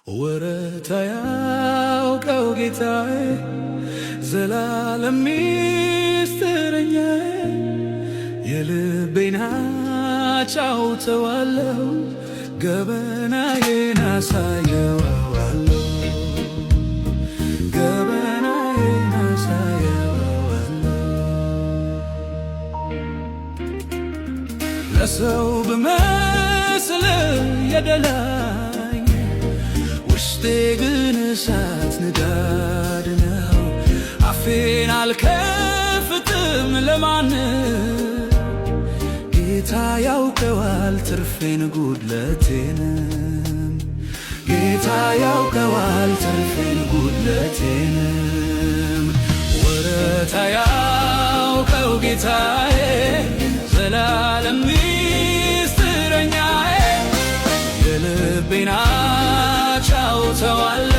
ወረት ያውቀው ጌታዬ ዘላለም ሚስጥረኛዬ የልቤን አጫውተዋለሁ ገበናዬን አሳየዋለሁ ገበናዬን አሳየዋለሁ ለሰው ብመስል የደላኝ ውስጤ ግን እሳት ንዳድ ነው። አፌን አልከፍትም ለማንም ጌታ ያውቀዋል ትርፌን ጉድለቴንም ጌታ ያውቀዋል ትርፌን ጉድለቴንም ወረት ያውቀው ጌታዬ ዘላለም ሚስጥረኛዬ የልቤን አጫውተዋለሁ